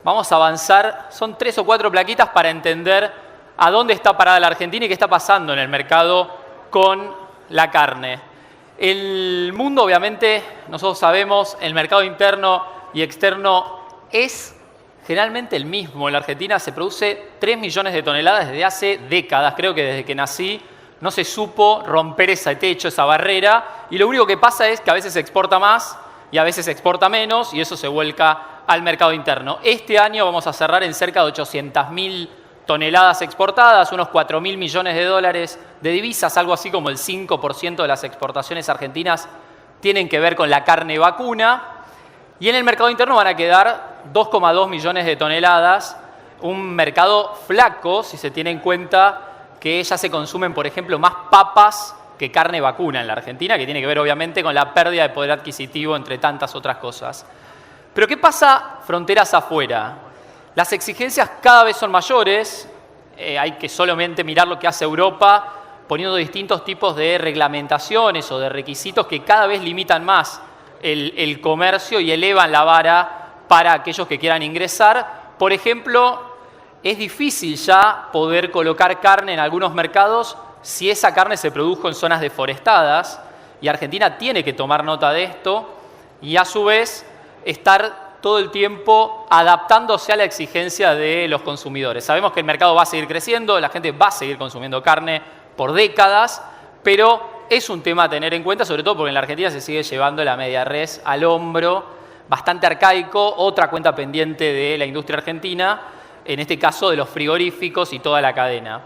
Vamos a avanzar, son 3 o 4 plaquitas para entender a dónde está parada la Argentina y qué está pasando en el mercado con la carne. El mundo, obviamente, nosotros sabemos, el mercado interno y externo es generalmente el mismo. En la Argentina se produce 3 millones de toneladas desde hace décadas. Creo que desde que nací no se supo romper ese techo, esa barrera, y lo único que pasa es que a veces se exporta más y a veces se exporta menos, y eso se vuelca al mercado interno. Este año vamos a cerrar en cerca de 800.000 toneladas exportadas, unos 4.000 millones de dólares de divisas, algo así como el 5% de las exportaciones argentinas tienen que ver con la carne vacuna. Y en el mercado interno van a quedar 2,2 millones de toneladas, un mercado flaco si se tiene en cuenta que ya se consumen, por ejemplo, más papas que carne vacuna en la Argentina, que tiene que ver obviamente con la pérdida de poder adquisitivo, entre tantas otras cosas. Pero ¿qué pasa fronteras afuera? Las exigencias cada vez son mayores, hay que solamente mirar lo que hace Europa, poniendo distintos tipos de reglamentaciones o de requisitos que cada vez limitan más el comercio y elevan la vara para aquellos que quieran ingresar. Por ejemplo, es difícil ya poder colocar carne en algunos mercados si esa carne se produjo en zonas deforestadas, y Argentina tiene que tomar nota de esto y a su vez estar todo el tiempo adaptándose a la exigencia de los consumidores. Sabemos que el mercado va a seguir creciendo, la gente va a seguir consumiendo carne por décadas, pero es un tema a tener en cuenta, sobre todo porque en la Argentina se sigue llevando la media res al hombro, bastante arcaico, otra cuenta pendiente de la industria argentina, en este caso de los frigoríficos y toda la cadena.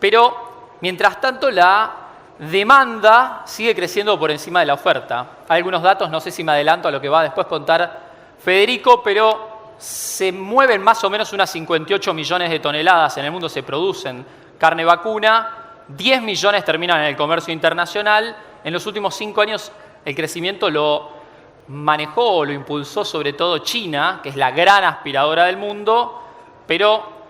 Pero mientras tanto, la demanda sigue creciendo por encima de la oferta. Hay algunos datos, no sé si me adelanto a lo que va a después contar Federico, pero se mueven más o menos unas 58 millones de toneladas en el mundo, se producen carne vacuna, 10 millones terminan en el comercio internacional. En los últimos 5 años el crecimiento lo manejó o lo impulsó sobre todo China, que es la gran aspiradora del mundo, pero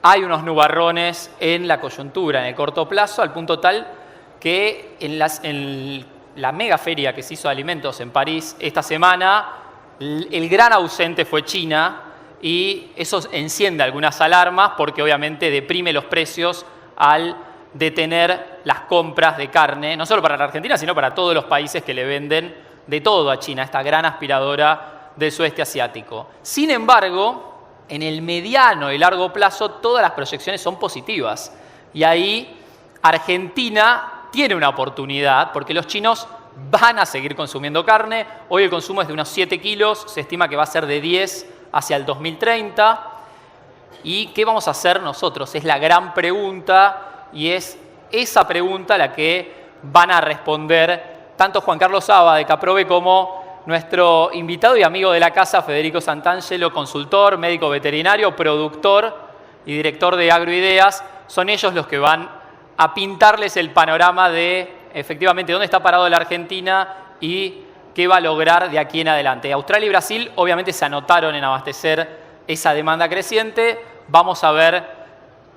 hay unos nubarrones en la coyuntura, en el corto plazo, al punto tal que en la mega feria que se hizo de alimentos en París esta semana, el gran ausente fue China, y eso enciende algunas alarmas porque obviamente deprime los precios al detener las compras de carne, no solo para la Argentina, sino para todos los países que le venden de todo a China, esta gran aspiradora del sudeste asiático. Sin embargo, en el mediano y largo plazo todas las proyecciones son positivas, y ahí Argentina tiene una oportunidad porque los chinos van a seguir consumiendo carne. Hoy el consumo es de unos 7 kilos, se estima que va a ser de 10 hacia el 2030. ¿Y qué vamos a hacer nosotros? Es la gran pregunta, y es esa pregunta la que van a responder tanto Juan Carlos Saba de Caprove como nuestro invitado y amigo de la casa, Federico Santangelo, consultor, médico veterinario, productor y director de Agroideas. Son ellos los que van a pintarles el panorama de, efectivamente, dónde está parado la Argentina y qué va a lograr de aquí en adelante. Australia y Brasil obviamente se anotaron en abastecer esa demanda creciente. Vamos a ver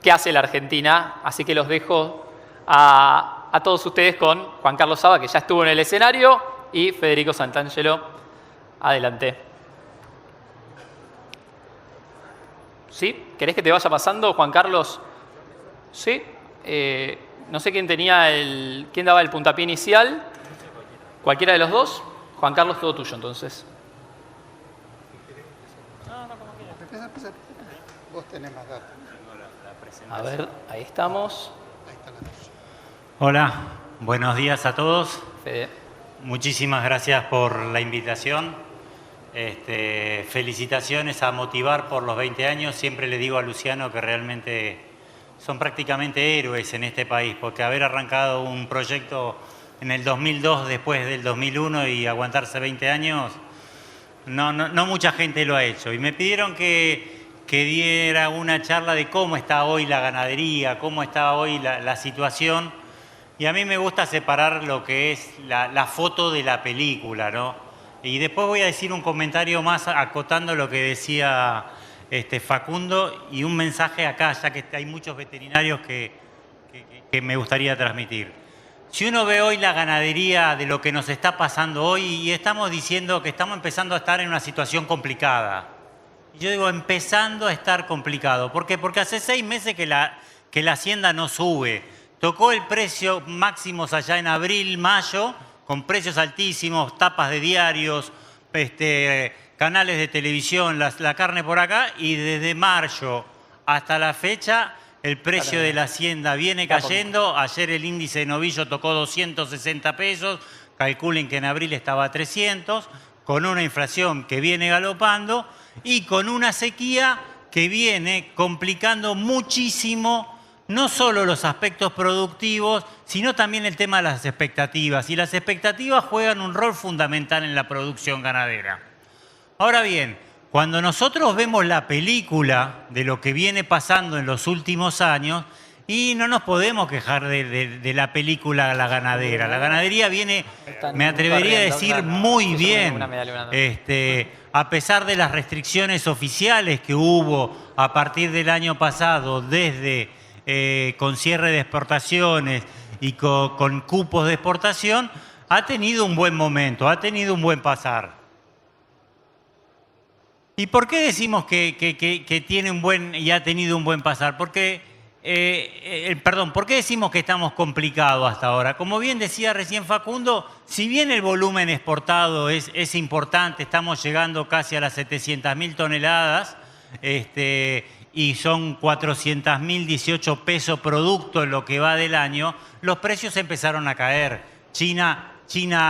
qué hace la Argentina, así que los dejo a todos ustedes con Juan Carlos Saba, que ya estuvo en el escenario, y Federico Santangelo. Adelante. ¿Sí? ¿Querés que te vaya pasando, Juan Carlos? ¿Sí? No sé quién quién daba el puntapié inicial. ¿Cualquiera de los dos? Juan Carlos, todo tuyo entonces. No, como quieras. Empieza. Vos tenés más datos. A ver, ahí estamos. Ahí está la tuya. Hola, buenos días a todos. Fede. Muchísimas gracias por la invitación. Felicitaciones a Motivar por los 20 años. Siempre le digo a Luciano que realmente son prácticamente héroes en este país, porque haber arrancado un proyecto en el 2002 después del 2001 y aguantarse 20 años, no mucha gente lo ha hecho. Y me pidieron que diera una charla de cómo está hoy la ganadería, cómo está hoy la situación. Y a mí me gusta separar lo que es la foto de la película, ¿no? Y después voy a decir un comentario más acotando lo que decía Facundo, y un mensaje acá, ya que hay muchos veterinarios que me gustaría transmitir. Si uno ve hoy la ganadería de lo que nos está pasando hoy, y estamos diciendo que estamos empezando a estar en una situación complicada, Y yo digo, empezando a estar complicado. ¿Por qué? Porque hace 6 meses que la hacienda no sube. Tocó el precio máximos allá en abril, mayo, con precios altísimos, tapas de diarios, canales de televisión, la carne por acá, y desde mayo hasta la fecha el precio de la hacienda viene cayendo. Ayer el índice de novillo tocó 260 pesos, calculen que en abril estaba a 300, con una inflación que viene galopando y con una sequía que viene complicando muchísimo no solo los aspectos productivos, sino también el tema de las expectativas. Y las expectativas juegan un rol fundamental en la producción ganadera. Ahora bien, cuando nosotros vemos la película de lo que viene pasando en los últimos años, y no nos podemos quejar de la película La Ganadera. La ganadería viene, me atrevería a decir, muy bien. A pesar de las restricciones oficiales que hubo a partir del año pasado, desde con cierre de exportaciones y con cupos de exportación, ha tenido un buen momento, ha tenido un buen pasar. ¿Y por qué decimos que tiene un buen y ha tenido un buen pasar? Porque ¿por qué decimos que estamos complicados hasta ahora? Como bien decía recién Facundo, si bien el volumen exportado es importante, estamos llegando casi a las 700.000 toneladas y son 400.018 pesos producto en lo que va del año, los precios empezaron a caer. China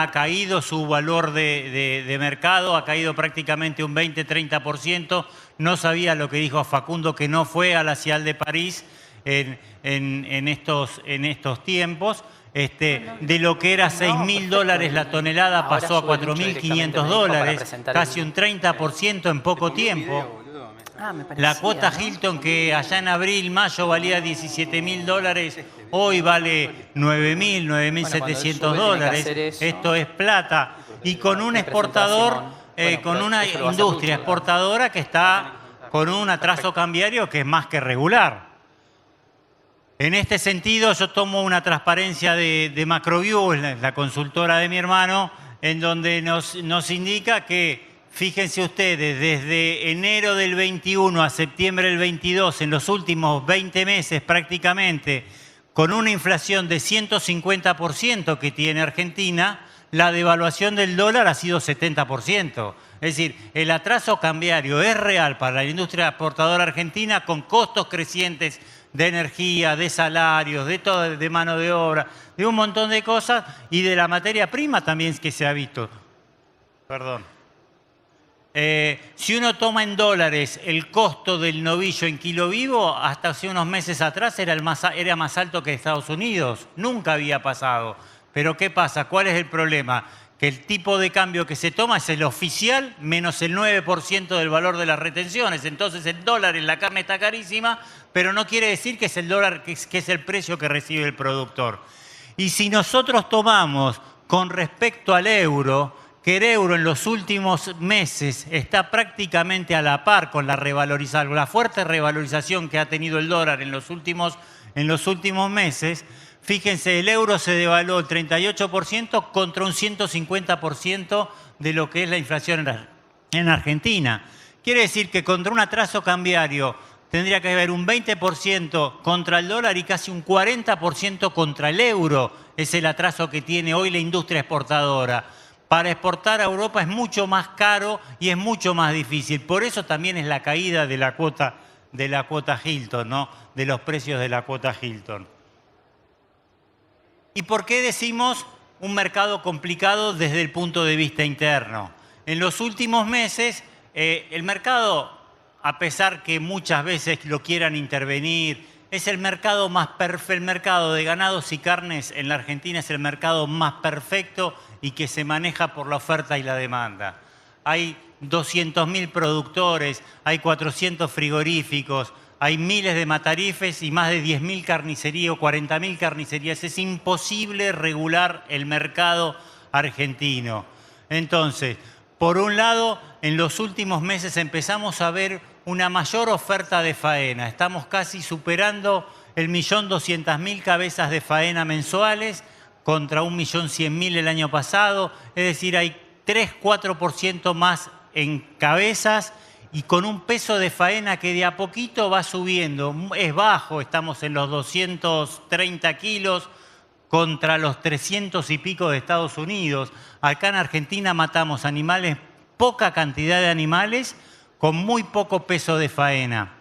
ha caído su valor de mercado, ha caído prácticamente un 20-30%. No sabía lo que dijo Facundo, que no fue a la Cial de París en estos tiempos. De lo que era $6.000 la tonelada pasó a $4.500, casi un 30% en poco tiempo. La cuota Hilton, que allá en abril, mayo valía $17.000, hoy vale $9.000, $9.700. Esto es plata. Y con un exportador, con una industria exportadora que está con un atraso cambiario que es más que regular. En este sentido, yo tomo una transparencia de Macroview, la consultora de mi hermano, en donde nos indica que, fíjense ustedes, desde enero del 21 a septiembre del 22, en los últimos 20 meses prácticamente, con una inflación de 150% que tiene Argentina, la devaluación del dólar ha sido 70%. Es decir, el atraso cambiario es real para la industria exportadora argentina, con costos crecientes de energía, de salarios, de mano de obra, de un montón de cosas, y de la materia prima también que se ha visto. Perdón. Si uno toma en dólares el costo del novillo en kilo vivo, hasta hace unos meses atrás era más alto que Estados Unidos. Nunca había pasado. Pero ¿qué pasa? ¿Cuál es el problema? Que el tipo de cambio que se toma es el oficial menos el 9% del valor de las retenciones. Entonces el dólar en la carne está carísima, pero no quiere decir que es el dólar, que es el precio que recibe el productor. Y si nosotros tomamos con respecto al euro, que el euro en los últimos meses está prácticamente a la par con la fuerte revalorización que ha tenido el dólar en los últimos meses, fíjense, el euro se devaluó el 38% contra un 150% de lo que es la inflación en Argentina. Quiere decir que contra un atraso cambiario tendría que haber un 20% contra el dólar y casi un 40% contra el euro. Es el atraso que tiene hoy la industria exportadora. Para exportar a Europa es mucho más caro y es mucho más difícil. Por eso también es la caída de la cuota Hilton, ¿no? De los precios de la cuota Hilton. ¿Y por qué decimos un mercado complicado desde el punto de vista interno? En los últimos meses, el mercado, a pesar que muchas veces lo quieran intervenir, es el mercado el mercado de ganados y carnes en la Argentina es el mercado más perfecto y que se maneja por la oferta y la demanda. Hay 200.000 productores, hay 400 frigoríficos, hay miles de matarifes y más de 10.000 carnicerías o 40.000 carnicerías. Es imposible regular el mercado argentino. Entonces, por un lado, en los últimos meses empezamos a ver una mayor oferta de faena. Estamos casi superando el 1.200.000 cabezas de faena mensuales contra 1.100.000 el año pasado. Es decir, hay 3-4% más en cabezas y con un peso de faena que de a poquito va subiendo. Es bajo, estamos en los 230 kilos contra los 300 y pico de Estados Unidos. Acá en Argentina matamos animales, poca cantidad de animales, con muy poco peso de faena.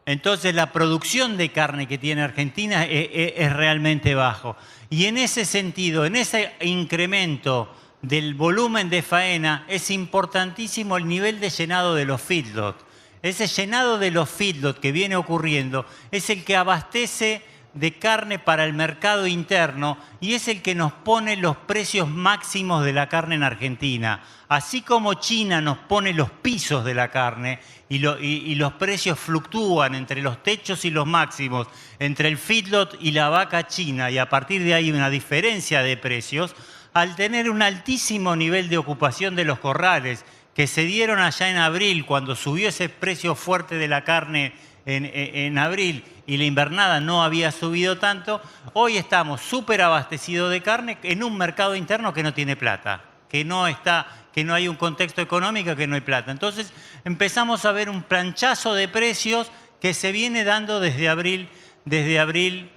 Entonces la producción de carne que tiene Argentina es realmente bajo. Y en ese sentido, en ese incremento del volumen de faena, es importantísimo el nivel de llenado de los feedlots. Ese llenado de los feedlots que viene ocurriendo es el que abastece de carne para el mercado interno y es el que nos pone los precios máximos de la carne en Argentina. Así como China nos pone los pisos de la carne y los precios fluctúan entre los techos y los máximos, entre el feedlot y la vaca china, y a partir de ahí una diferencia de precios, al tener un altísimo nivel de ocupación de los corrales que se dieron allá en abril, cuando subió ese precio fuerte de la carne en abril y la invernada no había subido tanto, hoy estamos súper abastecidos de carne en un mercado interno que no tiene plata, que no hay un contexto económico, que no hay plata. Entonces empezamos a ver un planchazo de precios que se viene dando desde abril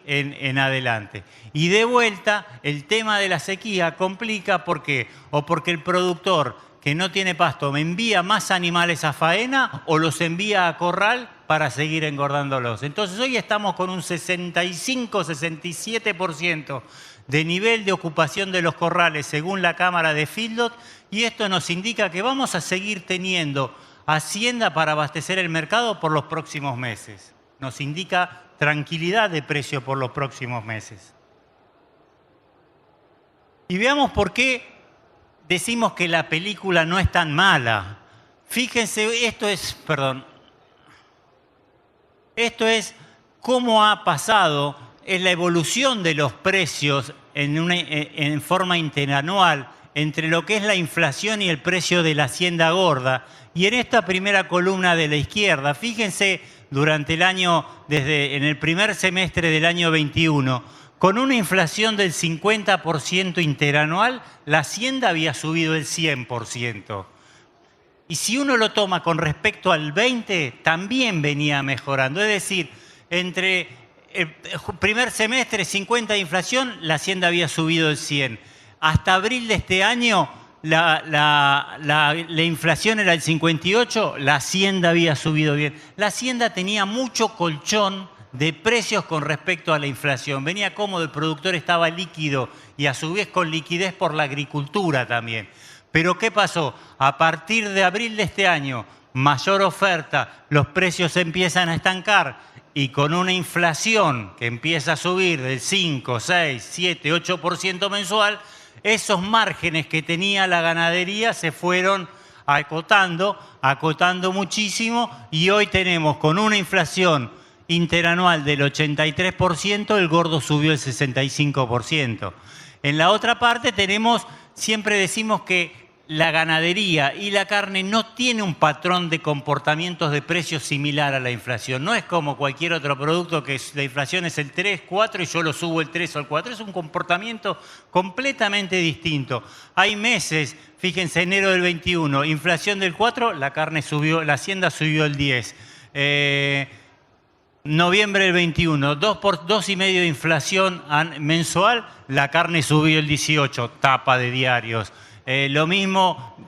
en adelante. Y de vuelta, el tema de la sequía complica, ¿por qué? O porque el productor que no tiene pasto me envía más animales a faena o los envía a corral para seguir engordándolos. Entonces hoy estamos con un 65-67% de nivel de ocupación de los corrales según la Cámara de Feedlot, y esto nos indica que vamos a seguir teniendo hacienda para abastecer el mercado por los próximos meses. Nos indica tranquilidad de precio por los próximos meses. Y veamos por qué decimos que la película no es tan mala. Fíjense, esto es cómo ha pasado en la evolución de los precios en forma interanual entre lo que es la inflación y el precio de la hacienda gorda. Y en esta primera columna de la izquierda, fíjense, durante el año, en el primer semestre del año 21, con una inflación del 50% interanual, la hacienda había subido el 100%. Y si uno lo toma con respecto al 20, también venía mejorando. Es decir, entre el primer semestre 50 de inflación, la hacienda había subido el 100. Hasta abril de este año, la inflación era el 58, la hacienda había subido bien. La hacienda tenía mucho colchón de precios con respecto a la inflación. Venía cómodo, el productor estaba líquido y a su vez con liquidez por la agricultura también. Pero ¿qué pasó? A partir de abril de este año, mayor oferta, los precios se empiezan a estancar y con una inflación que empieza a subir del 5, 6, 7, 8% mensual, esos márgenes que tenía la ganadería se fueron acotando muchísimo, y hoy tenemos con una inflación interanual del 83%, el gordo subió el 65%. En la otra parte siempre decimos que la ganadería y la carne no tiene un patrón de comportamientos de precios similar a la inflación. No es como cualquier otro producto que la inflación es el 3, 4 y yo lo subo el 3 o el 4. Es un comportamiento completamente distinto. Hay meses, fíjense, enero del 21, inflación del 4, la hacienda subió el 10. Noviembre del 21, 2,5% de inflación mensual, la carne subió el 18, tapa de diarios. Lo mismo,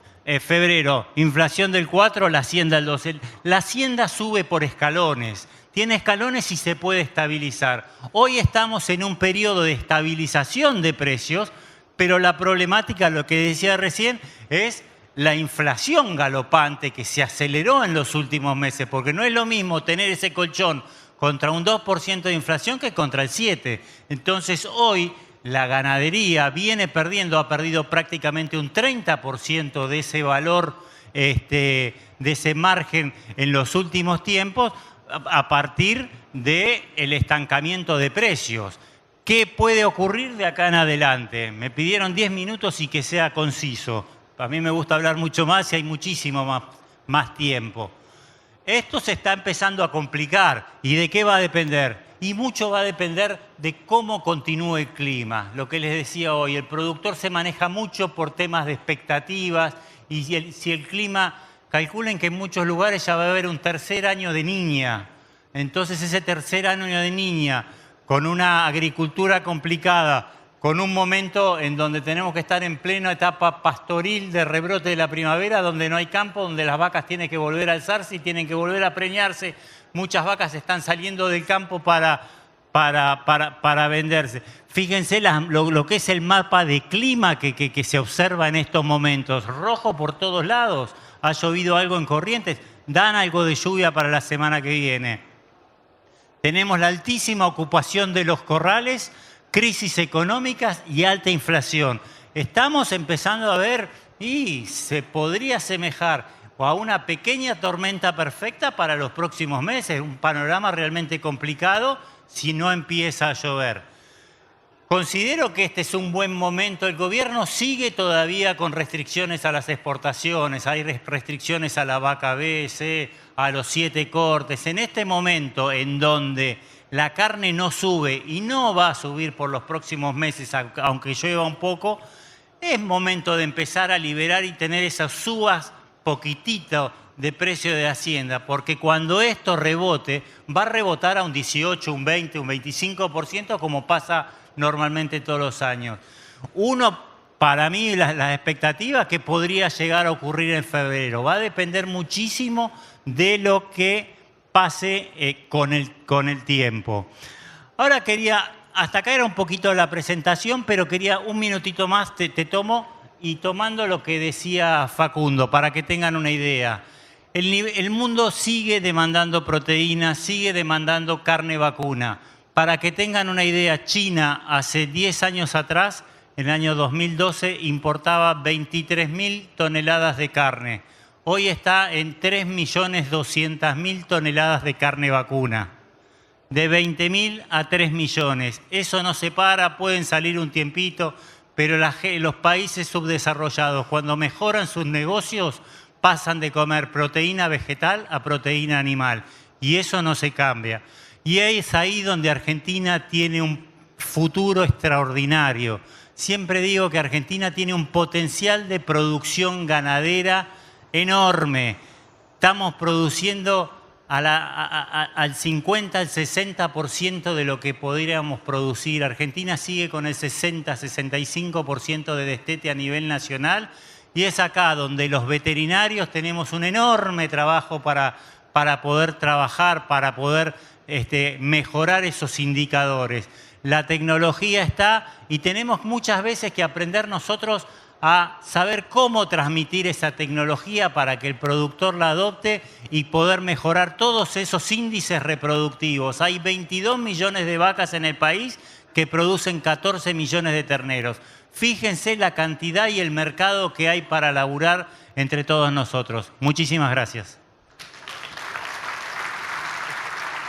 febrero, inflación del 4, la hacienda el 12. La hacienda sube por escalones, tiene escalones y se puede estabilizar. Hoy estamos en un periodo de estabilización de precios, pero la problemática, lo que decía recién, es la inflación galopante que se aceleró en los últimos meses, porque no es lo mismo tener ese colchón contra un 2% de inflación que contra el 7%. Entonces hoy la ganadería ha perdido prácticamente un 30% de ese valor, de ese margen en los últimos tiempos, a partir del estancamiento de precios. ¿Qué puede ocurrir de acá en adelante? Me pidieron 10 minutos y que sea conciso. A mí me gusta hablar mucho más y hay muchísimo más tiempo. Esto se está empezando a complicar. ¿Y de qué va a depender? Y mucho va a depender de cómo continúe el clima. Lo que les decía hoy, el productor se maneja mucho por temas de expectativas, y si el clima calculen que en muchos lugares ya va a haber un tercer año de niña. Entonces ese tercer año de niña, con una agricultura complicada, con un momento en donde tenemos que estar en plena etapa pastoril de rebrote de la primavera, donde no hay campo, donde las vacas tienen que volver a alzarse y tienen que volver a preñarse. Muchas vacas están saliendo del campo para venderse. Fíjense lo que es el mapa de clima que se observa en estos momentos. Rojo por todos lados. Ha llovido algo en Corrientes. Dan algo de lluvia para la semana que viene. Tenemos la altísima ocupación de los corrales, crisis económicas y alta inflación. Estamos empezando a ver, y se podría asemejar a una pequeña tormenta perfecta para los próximos meses. Un panorama realmente complicado si no empieza a llover. Considero que este es un buen momento. El gobierno sigue todavía con restricciones a las exportaciones. Hay restricciones a la vaca B, C, a los 7 cortes. En este momento en donde la carne no sube y no va a subir por los próximos meses, aunque llueva un poco, es momento de empezar a liberar y tener esas subas poquitito de precio de Hacienda, porque cuando esto rebote, va a rebotar a un 18, un 20, un 25%, como pasa normalmente todos los años. Para mí, la expectativa que podría llegar a ocurrir en febrero va a depender muchísimo de lo que pase con el tiempo. Ahora hasta acá era un poquito la presentación, pero quería un minutito más, te tomo, y tomando lo que decía Facundo, para que tengan una idea. El mundo sigue demandando proteínas, sigue demandando carne vacuna. Para que tengan una idea, China hace 10 años atrás, en el año 2012, importaba 23.000 toneladas de carne. Hoy está en 3.200.000 toneladas de carne vacuna. De 20.000 a 3 millones. Eso no se para, pueden salir un tiempito, pero los países subdesarrollados, cuando mejoran sus negocios, pasan de comer proteína vegetal a proteína animal. Y eso no se cambia. Y es ahí donde Argentina tiene un futuro extraordinario. Siempre digo que Argentina tiene un potencial de producción ganadera enorme. Estamos produciendo al 50, al 60% de lo que podríamos producir. Argentina sigue con el 60-65% de destete a nivel nacional, y es acá donde los veterinarios tenemos un enorme trabajo para poder trabajar, para poder mejorar esos indicadores. La tecnología está y tenemos muchas veces que aprender nosotros a saber cómo transmitir esa tecnología para que el productor la adopte y poder mejorar todos esos índices reproductivos. Hay 22 millones de vacas en el país que producen 14 millones de terneros. Fíjense la cantidad y el mercado que hay para laburar entre todos nosotros. Muchísimas gracias.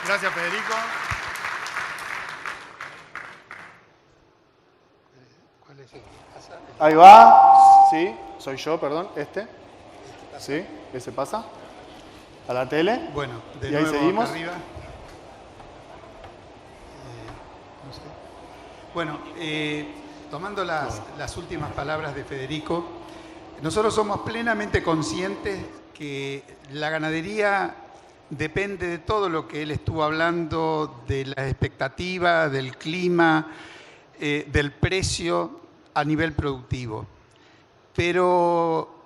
Gracias, Federico. ¿Cuál es el? Ahí va. Sí, soy yo, perdón. Sí, ese pasa. A la tele. Bueno, de y ahí nuevo seguimos. acá arriba. No sé. Bueno, tomando las últimas palabras de Federico, nosotros somos plenamente conscientes que la ganadería depende de todo lo que él estuvo hablando, de las expectativas, del clima, del precio a nivel productivo. Pero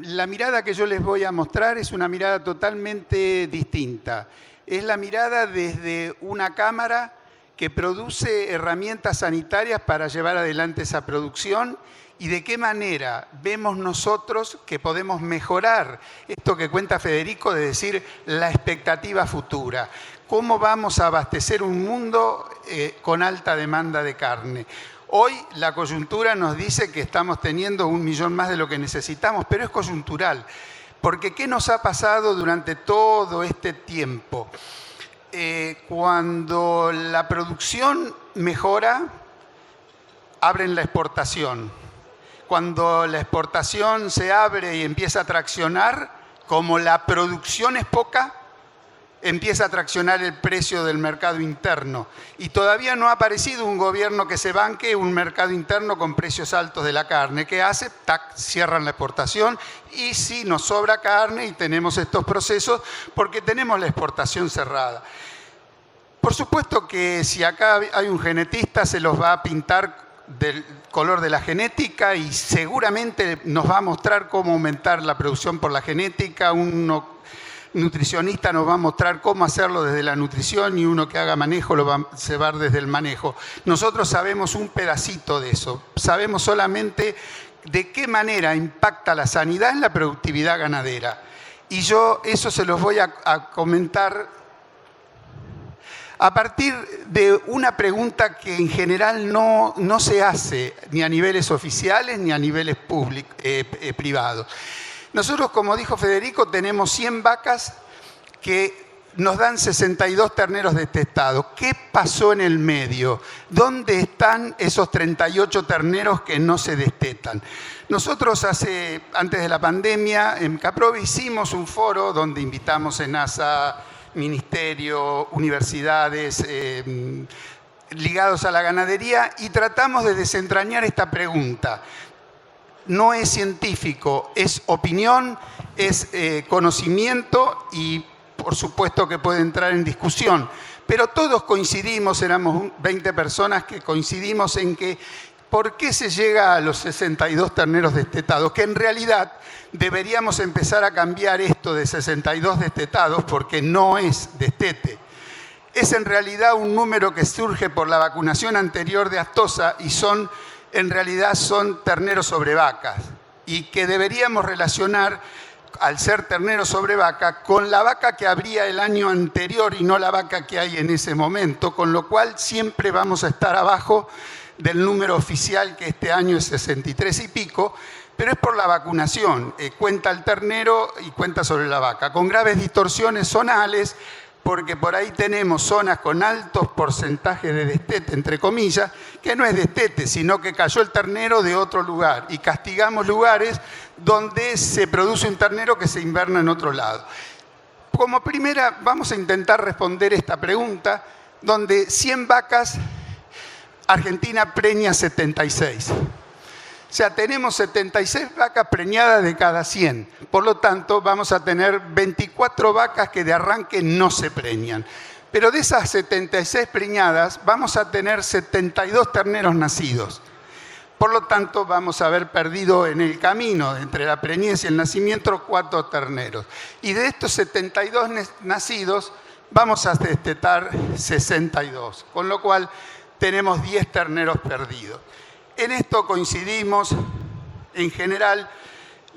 la mirada que yo les voy a mostrar es una mirada totalmente distinta. Es la mirada desde una cámara que produce herramientas sanitarias para llevar adelante esa producción, y de qué manera vemos nosotros que podemos mejorar esto que cuenta Federico, de decir la expectativa futura. ¿Cómo vamos a abastecer un mundo con alta demanda de carne? Hoy la coyuntura nos dice que estamos teniendo 1 millón más de lo que necesitamos, pero es coyuntural. Porque ¿qué nos ha pasado durante todo este tiempo? Cuando la producción mejora, abren la exportación. Cuando la exportación se abre y empieza a traccionar, como la producción es poca, empieza a traccionar el precio del mercado interno. Y todavía no ha aparecido un gobierno que se banque un mercado interno con precios altos de la carne. ¿Qué hace? ¡Tac! Cierran la exportación y sí, nos sobra carne y tenemos estos procesos porque tenemos la exportación cerrada. Por supuesto que si acá hay un genetista se los va a pintar del color de la genética y seguramente nos va a mostrar cómo aumentar la producción por la genética. Uno nutricionista nos va a mostrar cómo hacerlo desde la nutrición y uno que haga manejo lo va a cebar desde el manejo. Nosotros sabemos un pedacito de eso. Sabemos solamente de qué manera impacta la sanidad en la productividad ganadera. Y yo eso se los voy a comentar a partir de una pregunta que en general no se hace ni a niveles oficiales ni a niveles privados. Nosotros, como dijo Federico, tenemos 100 vacas que nos dan 62 terneros destetados. ¿Qué pasó en el medio? ¿Dónde están esos 38 terneros que no se destetan? Nosotros antes de la pandemia en Caprovi hicimos un foro donde invitamos ENASA, ministerio, universidades ligados a la ganadería y tratamos de desentrañar esta pregunta. No es científico, es opinión, es conocimiento y por supuesto que puede entrar en discusión. Pero todos coincidimos, éramos 20 personas que coincidimos en que ¿por qué se llega a los 62 terneros destetados? Que en realidad deberíamos empezar a cambiar esto de 62 destetados porque no es destete. Es en realidad un número que surge por la vacunación anterior de aftosa y en realidad son terneros sobre vacas y que deberíamos relacionar, al ser ternero sobre vaca, con la vaca que habría el año anterior y no la vaca que hay en ese momento, con lo cual siempre vamos a estar abajo del número oficial, que este año es 63 y pico, pero es por la vacunación. Cuenta el ternero y cuenta sobre la vaca, con graves distorsiones zonales, porque por ahí tenemos zonas con altos porcentajes de destete, entre comillas, que no es destete, sino que cayó el ternero de otro lugar y castigamos lugares donde se produce un ternero que se inverna en otro lado. Como primera, vamos a intentar responder esta pregunta, donde 100 vacas, Argentina preña 76. O sea, tenemos 76 vacas preñadas de cada 100. Por lo tanto, vamos a tener 24 vacas que de arranque no se preñan. Pero de esas 76 preñadas, vamos a tener 72 terneros nacidos. Por lo tanto, vamos a haber perdido en el camino, entre la preñez y el nacimiento, 4 terneros. Y de estos 72 nacidos, vamos a destetar 62. Con lo cual, tenemos 10 terneros perdidos. En esto coincidimos, en general,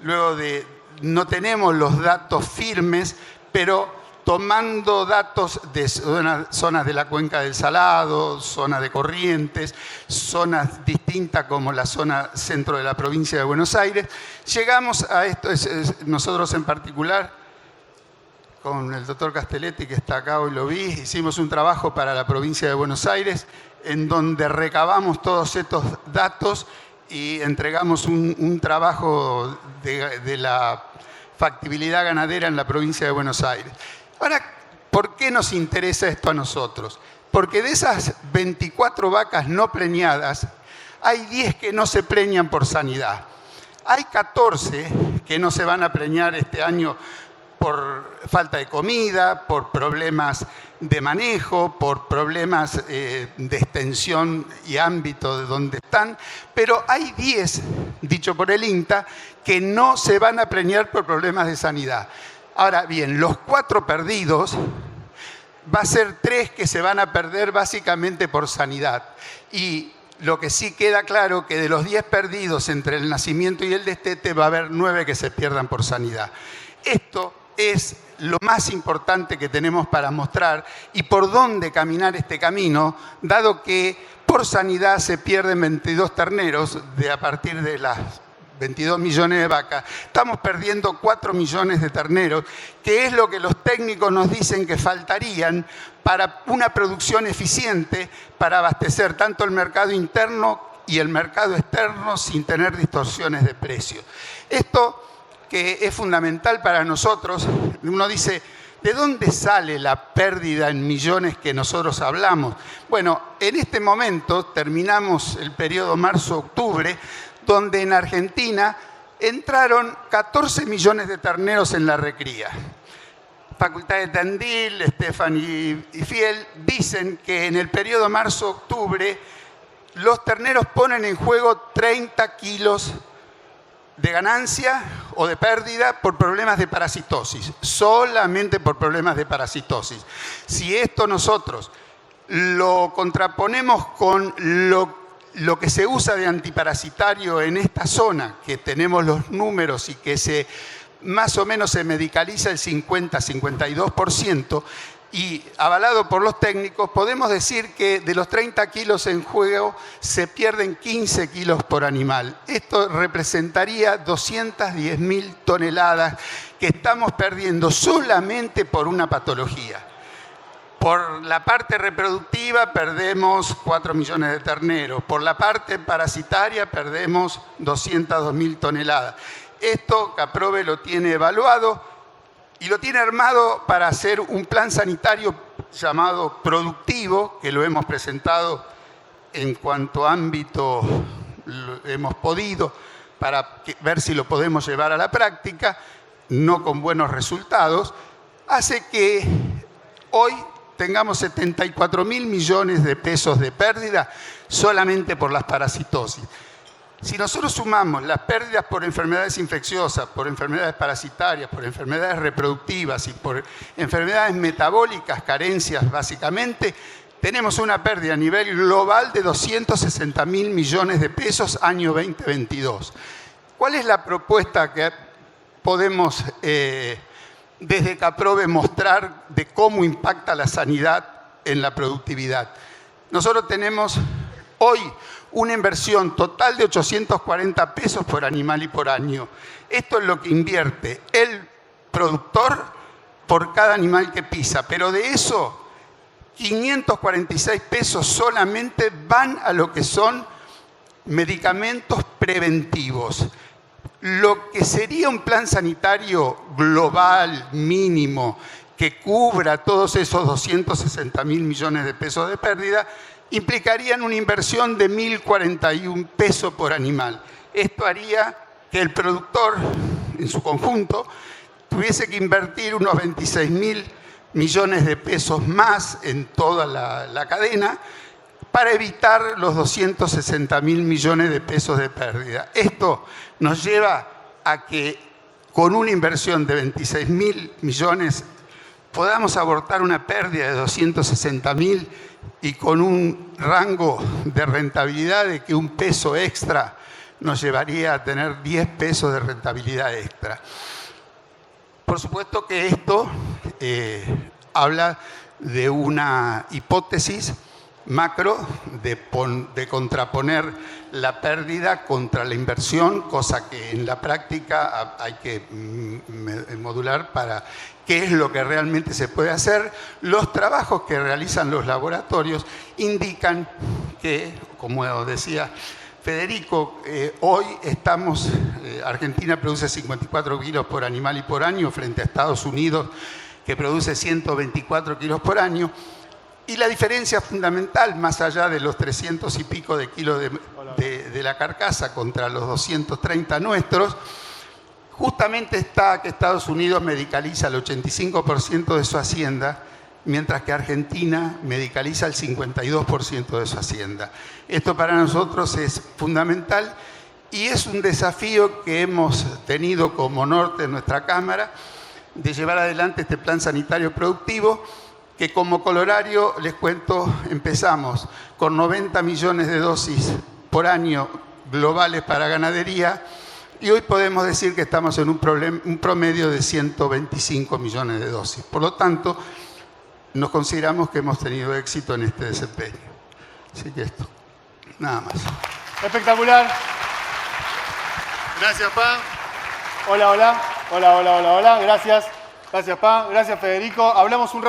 luego de no tenemos los datos firmes, pero tomando datos de zonas de la Cuenca del Salado, zonas de Corrientes, zonas distintas como la zona centro de la provincia de Buenos Aires, llegamos a esto, nosotros en particular, con el doctor Castelletti, que está acá, hoy lo vi, hicimos un trabajo para la provincia de Buenos Aires, en donde recabamos todos estos datos y entregamos un trabajo de la factibilidad ganadera en la provincia de Buenos Aires. Ahora, ¿por qué nos interesa esto a nosotros? Porque de esas 24 vacas no preñadas, hay 10 que no se preñan por sanidad. Hay 14 que no se van a preñar este año por falta de comida, por problemas de manejo, por problemas de extensión y ámbito de donde están, pero hay 10, dicho por el INTA, que no se van a preñar por problemas de sanidad. Ahora bien, los 4 perdidos, va a ser 3 que se van a perder básicamente por sanidad. Y lo que sí queda claro que de los 10 perdidos entre el nacimiento y el destete va a haber 9 que se pierdan por sanidad. Esto es lo más importante que tenemos para mostrar y por dónde caminar este camino, dado que por sanidad se pierden 22 terneros a partir de las 22 millones de vacas. Estamos perdiendo 4 millones de terneros, que es lo que los técnicos nos dicen que faltarían para una producción eficiente para abastecer tanto el mercado interno y el mercado externo sin tener distorsiones de precio. Esto que es fundamental para nosotros, uno dice, ¿De dónde sale la pérdida en millones que nosotros hablamos? Bueno, en este momento terminamos el periodo marzo-octubre, donde en Argentina entraron 14 millones de terneros en la recría. Facultad de Tandil, Estefan y Fiel dicen que en el periodo marzo-octubre los terneros ponen en juego 30 kilos de ganancia o de pérdida por problemas de parasitosis, solamente por problemas de parasitosis. Si esto nosotros lo contraponemos con lo que se usa de antiparasitario en esta zona, que tenemos los números y que más o menos se medicaliza el 50-52%, y avalado por los técnicos, podemos decir que de los 30 kilos en juego se pierden 15 kilos por animal. Esto representaría 210.000 toneladas que estamos perdiendo solamente por una patología. Por la parte reproductiva perdemos 4 millones de terneros, por la parte parasitaria perdemos 202.000 toneladas. Esto Caprove lo tiene evaluado y lo tiene armado para hacer un plan sanitario llamado productivo, que lo hemos presentado en cuanto ámbito hemos podido, para ver si lo podemos llevar a la práctica, no con buenos resultados, hace que hoy tengamos 74.000 millones de pesos de pérdida solamente por las parasitosis. Si nosotros sumamos las pérdidas por enfermedades infecciosas, por enfermedades parasitarias, por enfermedades reproductivas y por enfermedades metabólicas, carencias básicamente, tenemos una pérdida a nivel global de 260.000 millones de pesos año 2022. ¿Cuál es la propuesta que podemos desde Caprove mostrar de cómo impacta la sanidad en la productividad? Nosotros tenemos hoy una inversión total de 840 pesos por animal y por año. Esto es lo que invierte el productor por cada animal que pisa, pero de eso 546 pesos solamente van a lo que son medicamentos preventivos. Lo que sería un plan sanitario global, mínimo, que cubra todos esos 260.000 millones de pesos de pérdida, implicarían una inversión de 1.041 pesos por animal. Esto haría que el productor, en su conjunto, tuviese que invertir unos 26.000 millones de pesos más en toda la cadena para evitar los 260.000 millones de pesos de pérdida. Esto nos lleva a que con una inversión de 26.000 millones podamos abortar una pérdida de 260.000 y con un rango de rentabilidad de que un peso extra nos llevaría a tener 10 pesos de rentabilidad extra. Por supuesto que esto habla de una hipótesis macro de contraponer la pérdida contra la inversión, cosa que en la práctica hay que modular para qué es lo que realmente se puede hacer. Los trabajos que realizan los laboratorios indican que, como decía Federico, hoy Argentina produce 54 kilos por animal y por año frente a Estados Unidos, que produce 124 kilos por año. Y la diferencia fundamental, más allá de los 300 y pico de kilos de la carcasa contra los 230 nuestros, justamente está que Estados Unidos medicaliza el 85% de su hacienda, mientras que Argentina medicaliza el 52% de su hacienda. Esto para nosotros es fundamental y es un desafío que hemos tenido como norte en nuestra Cámara de llevar adelante este plan sanitario productivo, que como colorario, les cuento, empezamos con 90 millones de dosis por año globales para ganadería y hoy podemos decir que estamos en un promedio de 125 millones de dosis. Por lo tanto, nos consideramos que hemos tenido éxito en este desempeño. Así que esto, nada más. Espectacular. Gracias, Pa. Hola. Gracias. Gracias, Pa. Gracias, Federico. Hablamos un rato.